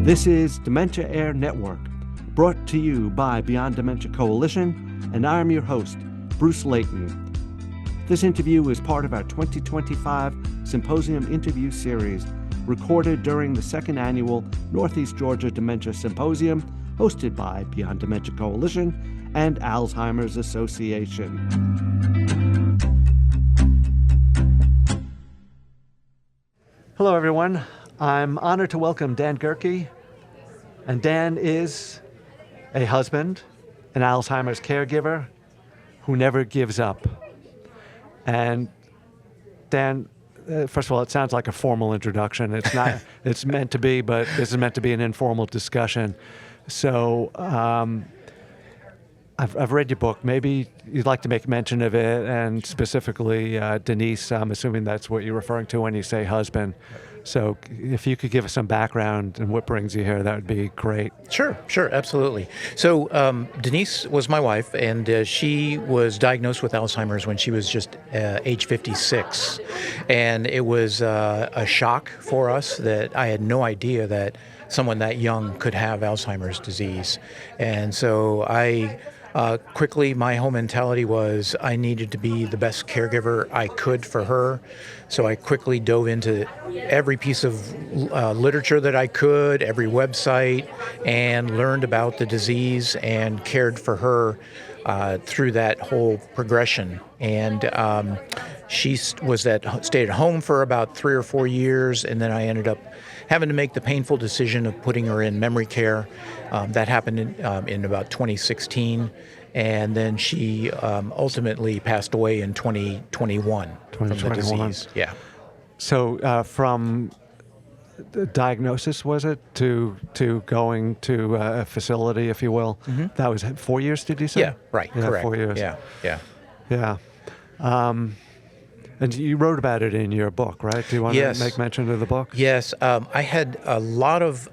This is Dementia Air Network, brought to you by Beyond Dementia Coalition, and I'm your host, Bruce Leyton. This interview is part of our 2025 Symposium Interview Series, recorded during the second annual Northeast Georgia Dementia Symposium, hosted by Beyond Dementia Coalition and Alzheimer's Association. Hello, everyone. I'm honored to welcome Dan Goerke, and Dan is a husband, an Alzheimer's caregiver who never gives up. And Dan, first of all, it sounds like a formal introduction. It's not. It's meant to be, but this is meant to be an informal discussion. So I've read your book. Maybe you'd like to make mention of it, and specifically Denise. I'm assuming that's what you're referring to when you say husband. So if you could give us some background and what brings you here, that would be great. Sure, absolutely. So Denise was my wife, and she was diagnosed with Alzheimer's when she was just age 56. And it was a shock for us that I had no idea that someone that young could have Alzheimer's disease. And so quickly, my whole mentality was I needed to be the best caregiver I could for her. So I quickly dove into every piece of literature that I could, every website, and learned about the disease and cared for her through that whole progression. And she stayed at home for about 3 or 4 years, and then I ended up having to make the painful decision of putting her in memory care. That happened in about 2016, and then she ultimately passed away in 2021 from the disease. Yeah. So from the diagnosis, was it, to going to a facility, if you will? Mm-hmm. That was 4 years, did you say? Yeah, right, yeah, correct. 4 years. Yeah. And you wrote about it in your book, right? Do you want to make mention of the book? Yes. I had a lot of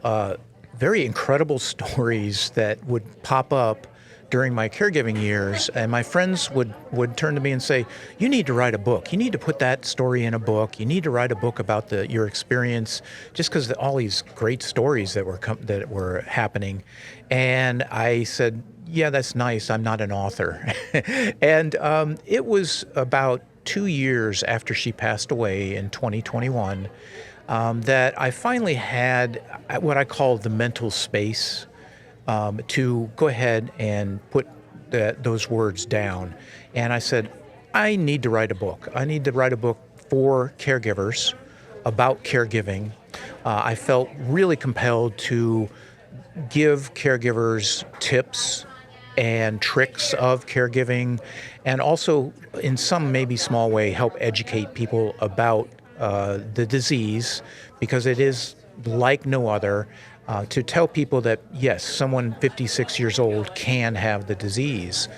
very incredible stories that would pop up during my caregiving years, and my friends would turn to me and say, you need to write a book. You need to put that story in a book. You need to write a book about your experience, just because all these great stories that were happening. And I said, yeah, that's nice. I'm not an author. And it was about 2 years after she passed away in 2021 that I finally had what I call the mental space to go ahead and put those words down. And I said, I need to write a book. I need to write a book for caregivers about caregiving. I felt really compelled to give caregivers tips and tricks of caregiving, and also in some maybe small way help educate people about the disease, because it is like no other. To tell people that, yes, someone 56 years old can have the disease.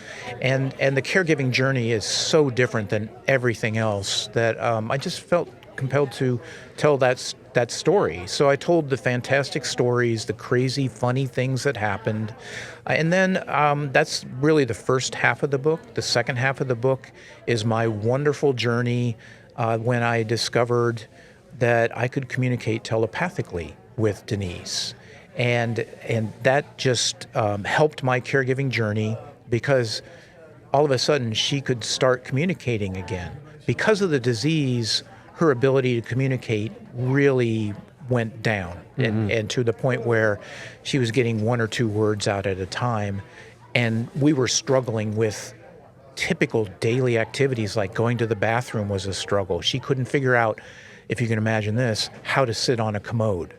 And the caregiving journey is so different than everything else that I just felt compelled to tell that story. So I told the fantastic stories, the crazy, funny things that happened. And then that's really the first half of the book. The second half of the book is my wonderful journey when I discovered that I could communicate telepathically with Denise. And that just helped my caregiving journey, because all of a sudden she could start communicating again. Because of the disease, her ability to communicate really went down, and to the point where she was getting 1 or 2 words out at a time. And we were struggling with typical daily activities, like going to the bathroom was a struggle. She couldn't figure out, if you can imagine this, how to sit on a commode.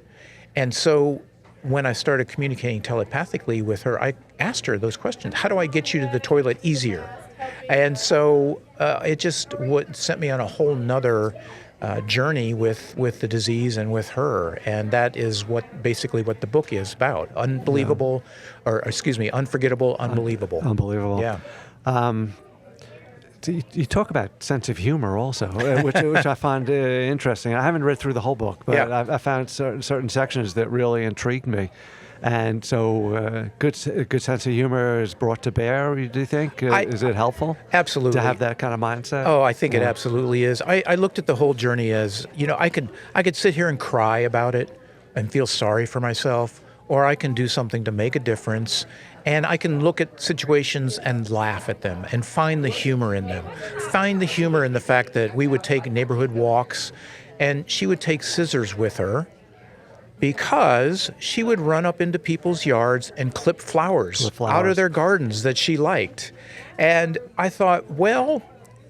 And so when I started communicating telepathically with her, I asked her those questions. How do I get you to the toilet easier? And so it just sent me on a whole nother journey with the disease and with her. And that is basically what the book is about. Unforgettable, unbelievable. Unbelievable. Yeah. You talk about sense of humor also, which I find interesting. I haven't read through the whole book, but yeah. I found certain sections that really intrigued me. And so good sense of humor is brought to bear, do you think? Is it helpful? Absolutely. To have that kind of mindset? Oh, I think it absolutely is. I looked at the whole journey as, I could sit here and cry about it and feel sorry for myself, or I can do something to make a difference. And I can look at situations and laugh at them and find the humor in them. Find the humor in the fact that we would take neighborhood walks and she would take scissors with her because she would run up into people's yards and clip flowers out of their gardens that she liked. And I thought, well,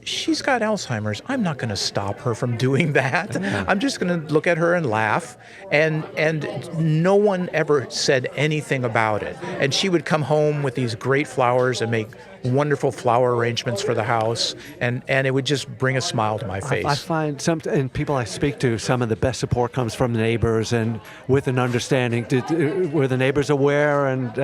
she's got Alzheimer's. I'm not going to stop her from doing that. I'm just going to look at her and laugh. And no one ever said anything about it. And she would come home with these great flowers and make wonderful flower arrangements for the house, and it would just bring a smile to my face. I find and people I speak to, some of the best support comes from the neighbors and with an understanding. Were the neighbors aware and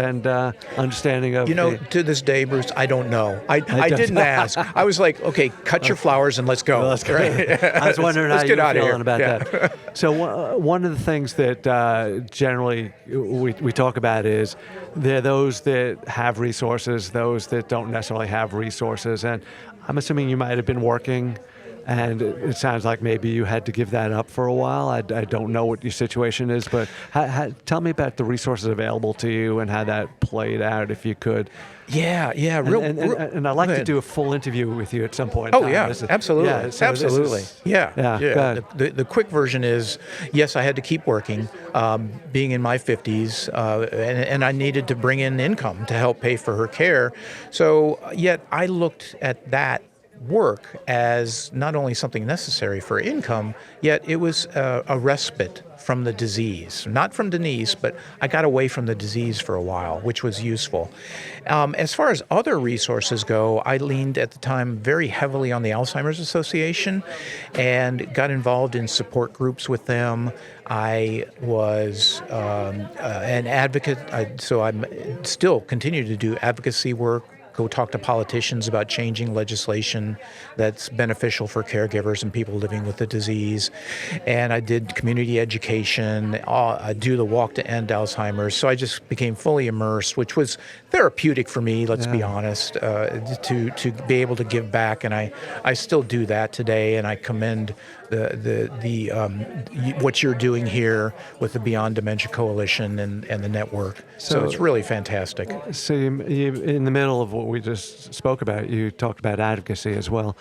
understanding of? To this day, Bruce, I don't know. I didn't ask. I was like, okay, cut your flowers and let's go. Well, let's go. Right? I was wondering how you were feeling about that. So one of the things that generally we talk about is there are those that have resources, those that don't necessarily have resources, and I'm assuming you might have been working, and it sounds like maybe you had to give that up for a while. I don't know what your situation is, but tell me about the resources available to you and how that played out, if you could. Yeah, and I'd like to do a full interview with you at some point. Oh, yeah, absolutely. Absolutely. The quick version is, yes, I had to keep working, being in my 50s, and I needed to bring in income to help pay for her care. So, yet I looked at that work as not only something necessary for income, yet it was a respite from the disease. Not from Denise, but I got away from the disease for a while, which was useful. As far as other resources go, I leaned at the time very heavily on the Alzheimer's Association and got involved in support groups with them. I was an advocate, so I'm still continue to do advocacy work, go talk to politicians about changing legislation that's beneficial for caregivers and people living with the disease. And I did community education, I do the walk to end Alzheimer's. So I just became fully immersed, which was therapeutic for me, let's be honest, to be able to give back. And I still do that today, and I commend what you're doing here with the Beyond Dementia Coalition and the network. So it's really fantastic. So you, in the middle of what we just spoke about, you talked about advocacy as well.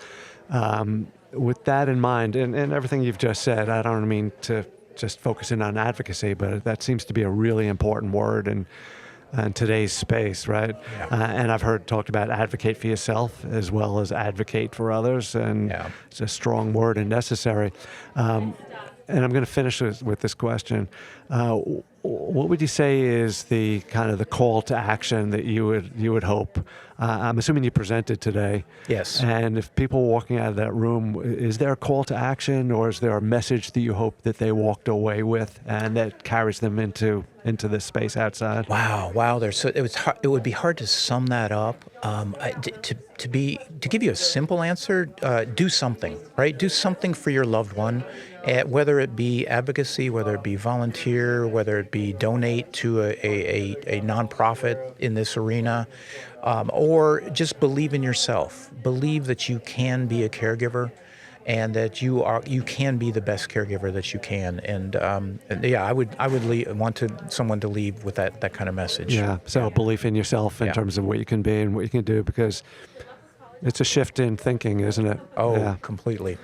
With that in mind, and everything you've just said, I don't mean to just focus in on advocacy, but that seems to be a really important word in today's space, right? Yeah. And I've heard talked about advocate for yourself as well as advocate for others, and it's a strong word and necessary. And I'm going to finish with this question. What would you say is the kind of the call to action that you would hope? I'm assuming you presented today. Yes. And if people were walking out of that room, is there a call to action, or is there a message that you hope that they walked away with and that carries them into the space outside? Wow. It would be hard to sum that up. To give you a simple answer, do something, right? Do something for your loved one. Whether it be advocacy, whether it be volunteer, whether it be donate to a nonprofit in this arena, or just believe in yourself. Believe that you can be a caregiver, and that you can be the best caregiver that you can. And I would want someone to leave with that kind of message. Yeah. So belief in yourself in terms of what you can be and what you can do, because it's a shift in thinking, isn't it? Oh, completely.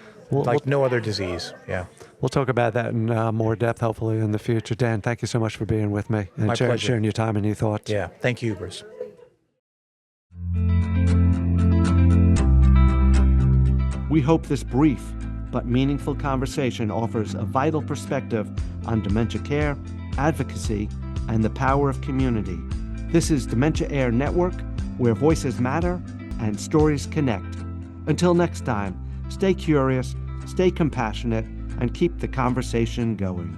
No other disease. Yeah. We'll talk about that in more depth, hopefully, in the future. Dan, thank you so much for being with me and sharing your time and your thoughts. Yeah. Thank you, Bruce. We hope this brief but meaningful conversation offers a vital perspective on dementia care, advocacy, and the power of community. This is Dementia Air Network, where voices matter and stories connect. Until next time, stay curious, stay compassionate, and keep the conversation going.